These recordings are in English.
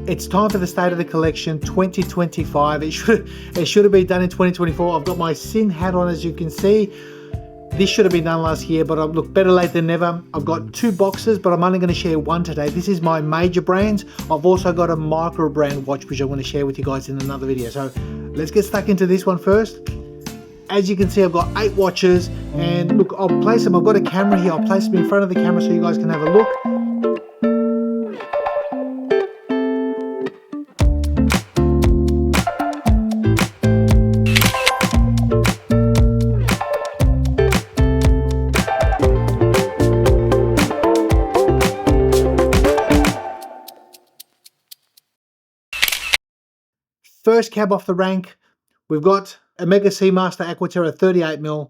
It's time for the State of the Collection 2025. It should have been done in 2024. I've got my Sin hat on, as you can see. This should have been done last year, but look, better late than never. I've got 2 boxes, but I'm only going to share one today. This is my major brands. I've also got a micro brand watch, which I'm going to share with you guys in another video. So let's get stuck into this one first. As you can see, I've got 8 watches, and look, I'll place them. I've got a camera here. I'll place them in front of the camera so you guys can have a look. First cab off the rank, we've got Omega Seamaster Aquaterra 38mm.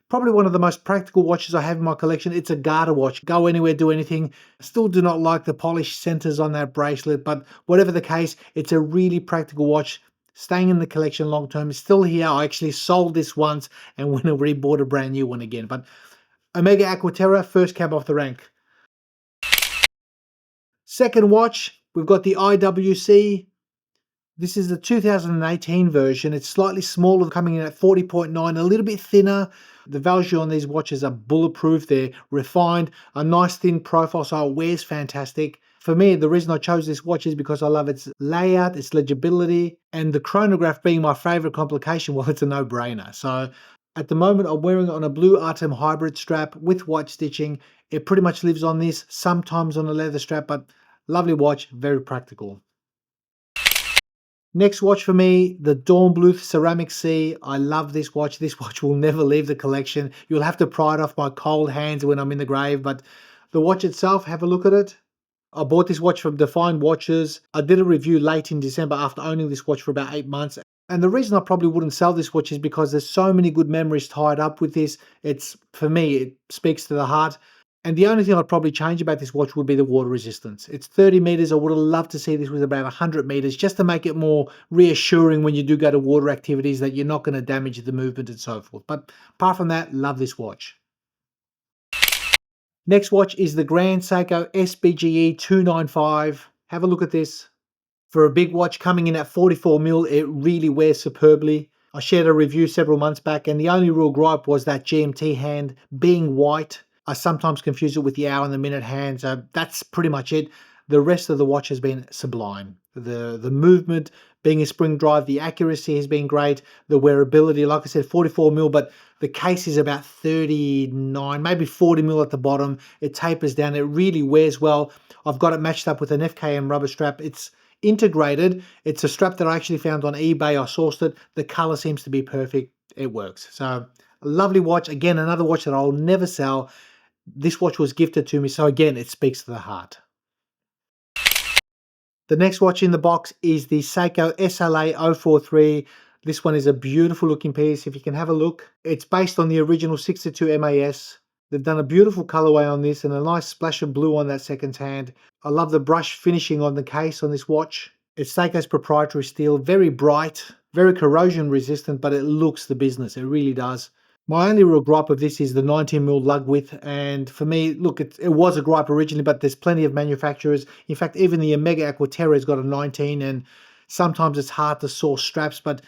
Probably one of the most practical watches I have in my collection. It's a garter watch. Go anywhere, do anything. Still do not like the polished centers on that bracelet, but whatever the case, it's a really practical watch. Staying in the collection long term. It's still here. I actually sold this once and went and rebought a brand new one again. But Omega Aquaterra, first cab off the rank. Second watch, we've got the IWC. This is the 2018 version. It's slightly smaller, coming in at 40.9, a little bit thinner. The value on these watches are bulletproof. They're refined, a nice thin profile, so it wears fantastic. For me, the reason I chose this watch is because I love its layout, its legibility, and the chronograph being my favorite complication. Well, it's a no-brainer. So at the moment, I'm wearing it on a blue Artem hybrid strap with white stitching. It pretty much lives on this, sometimes on a leather strap, but lovely watch, very practical. Next watch for me, the Dornbluth Ceramic C. I love this watch. This watch will never leave the collection. You'll have to pry it off my cold hands when I'm in the grave, but the watch itself, have a look at it. I bought this watch from Defined Watches. I did a review late in December after owning this watch for about 8 months. And the reason I probably wouldn't sell this watch is because there's so many good memories tied up with this. For me, it speaks to the heart. And the only thing I'd probably change about this watch would be the water resistance. It's 30 meters. I would have loved to see this with about 100 meters, just to make it more reassuring when you do go to water activities that you're not going to damage the movement and so forth. But apart from that, love this watch. Next watch is the Grand Seiko SBGE 295. Have a look at this. For a big watch coming in at 44mm, it really wears superbly. I shared a review several months back, and the only real gripe was that GMT hand being white. I sometimes confuse it with the hour and the minute hand, so that's pretty much it. The rest of the watch has been sublime. The movement, being a spring drive, the accuracy has been great. The wearability, like I said, 44mm, but the case is about 39, maybe 40mm at the bottom. It tapers down. It really wears well. I've got it matched up with an FKM rubber strap. It's integrated. It's a strap that I actually found on eBay. I sourced it. The color seems to be perfect. It works. So a lovely watch. Again, another watch that I'll never sell. This watch was gifted to me, so again, it speaks to the heart. The next watch in the box is the Seiko SLA 043. This one is a beautiful looking piece. If you can have a look, it's based on the original 62 MAS. They've done a beautiful colorway on this and a nice splash of blue on that second hand. I love the brush finishing on the case on this watch. It's Seiko's proprietary steel, very bright, very corrosion resistant, but it looks the business. It really does. My only real gripe of this is the 19mm lug width, and for me, look, it was a gripe originally, but there's plenty of manufacturers. In fact, even the Omega Aquaterra has got a 19, and sometimes it's hard to source straps, but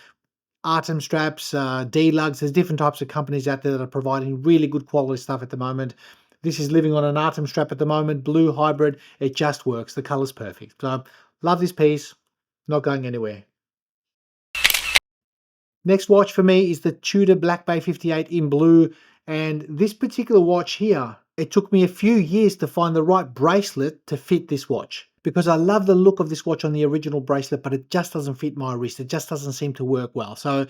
Artem straps, D-lugs, there's different types of companies out there that are providing really good quality stuff at the moment. This is living on an Artem strap at the moment, blue hybrid. It just works. The color's perfect. So, love this piece. Not going anywhere. Next watch for me is the Tudor Black Bay 58 in blue, and this particular watch here, it took me a few years to find the right bracelet to fit this watch, because I love the look of this watch on the original bracelet, but it just doesn't fit my wrist. It just doesn't seem to work well. So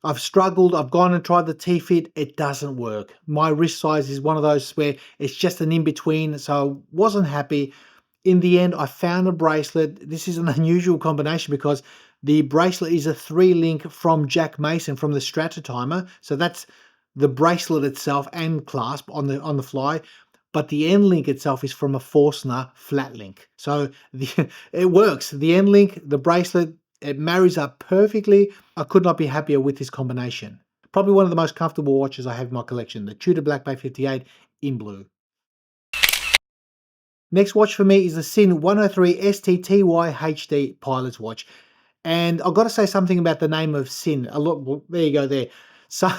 I've struggled. I've gone and tried the T-fit. It doesn't work. My wrist size is one of those where it's just an in-between, so I wasn't happy. In the end, I found a bracelet. This is an unusual combination because the bracelet is a 3-link from Jack Mason from the Stratotimer. So that's the bracelet itself and clasp on the fly. But the end link itself is from a Forstner flat link. So it works. The end link, the bracelet, it marries up perfectly. I could not be happier with this combination. Probably one of the most comfortable watches I have in my collection, the Tudor Black Bay 58 in blue. Next watch for me is the Sin 103 STTY HD Pilot's Watch. And I've got to say something about the name of Sin. Well, there you go there. So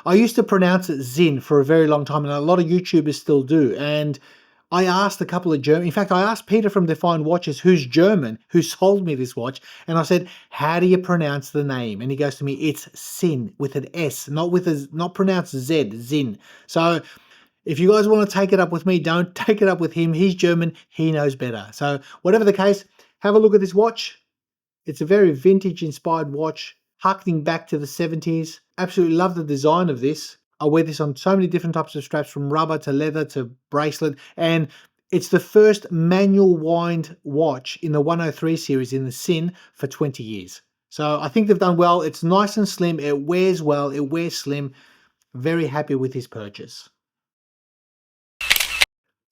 I used to pronounce it Zin for a very long time, and a lot of YouTubers still do. And I asked a couple of German, in fact, I asked Peter from Defined Watches, who's German, who sold me this watch, and I said, how do you pronounce the name? And he goes to me, it's Sin with an S, not pronounced Z, Zin. So if you guys want to take it up with me, don't take it up with him. He's German, he knows better. So whatever the case, have a look at this watch. It's a very vintage inspired watch, harkening back to the 70s. Absolutely love the design of this. I wear this on so many different types of straps, from rubber to leather to bracelet. And it's the first manual wind watch in the 103 series in the Sin for 20 years. So I think they've done well. It's nice and slim. It wears well. It wears slim. Very happy with this purchase.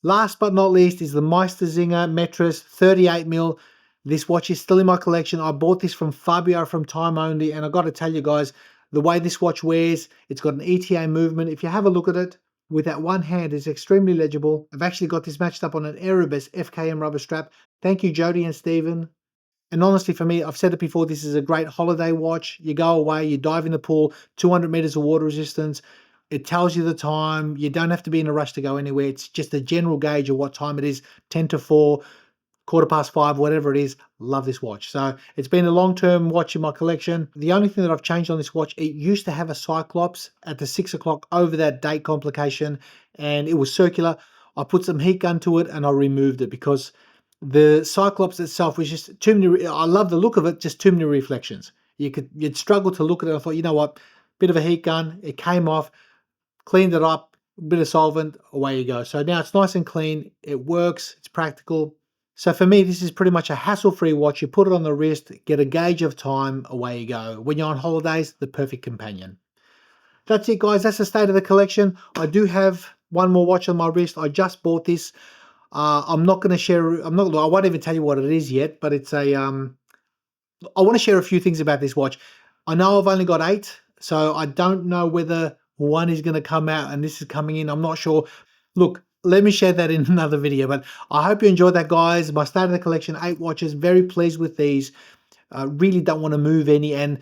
Last but not least is the Meistersinger Metris 38mm. This watch is still in my collection. I bought this from Fabio from Time Only, and I got to tell you guys, the way this watch wears, it's got an ETA movement. If you have a look at it, with that one hand, it's extremely legible. I've actually got this matched up on an Erebus FKM rubber strap. Thank you, Jody and Stephen. And honestly, for me, I've said it before, this is a great holiday watch. You go away, you dive in the pool, 200 meters of water resistance. It tells you the time. You don't have to be in a rush to go anywhere. It's just a general gauge of what time it is, 10 to 4. 5:15, whatever it is. Love this watch. So it's been a long-term watch in my collection. The only thing that I've changed on this watch, it used to have a Cyclops at the 6 o'clock over that date complication, and it was circular. I put some heat gun to it and I removed it because the Cyclops itself was just too many. I love the look of it, just too many reflections. You'd struggle to look at it. I thought, you know what, bit of a heat gun. It came off, cleaned it up, a bit of solvent, away you go. So now it's nice and clean. It works. It's practical. So for me, this is pretty much a hassle-free watch. You put it on the wrist, get a gauge of time, away you go. When you're on holidays, the perfect companion. That's it, guys. That's the state of the collection. I do have one more watch on my wrist. I just bought this. I'm not going to share. I won't even tell you what it is yet. But it's a. I want to share a few things about this watch. I know I've only got 8, so I don't know whether one is going to come out and this is coming in. I'm not sure. Look, let me share that in another video, but I hope you enjoyed that, guys. My state of the collection, 8 watches, very pleased with these. Really don't want to move any, and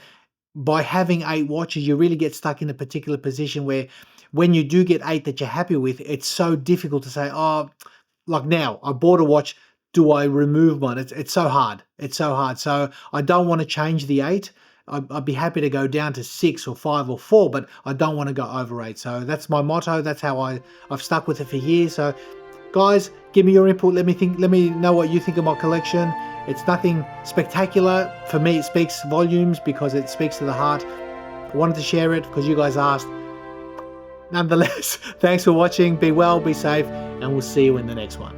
by having 8 watches, you really get stuck in a particular position where when you do get 8 that you're happy with, it's so difficult to say, oh, like now, I bought a watch, do I remove one? It's so hard. It's so hard. So I don't want to change the 8. I'd be happy to go down to 6 or 5 or 4, but I don't want to go over 8. So that's my motto. That's how I've stuck with it for years. So guys, give me your input. Let me know what you think of my collection. It's nothing spectacular. For me, it speaks volumes because it speaks to the heart. I wanted to share it because you guys asked. Nonetheless, thanks for watching. Be well, be safe, and we'll see you in the next one.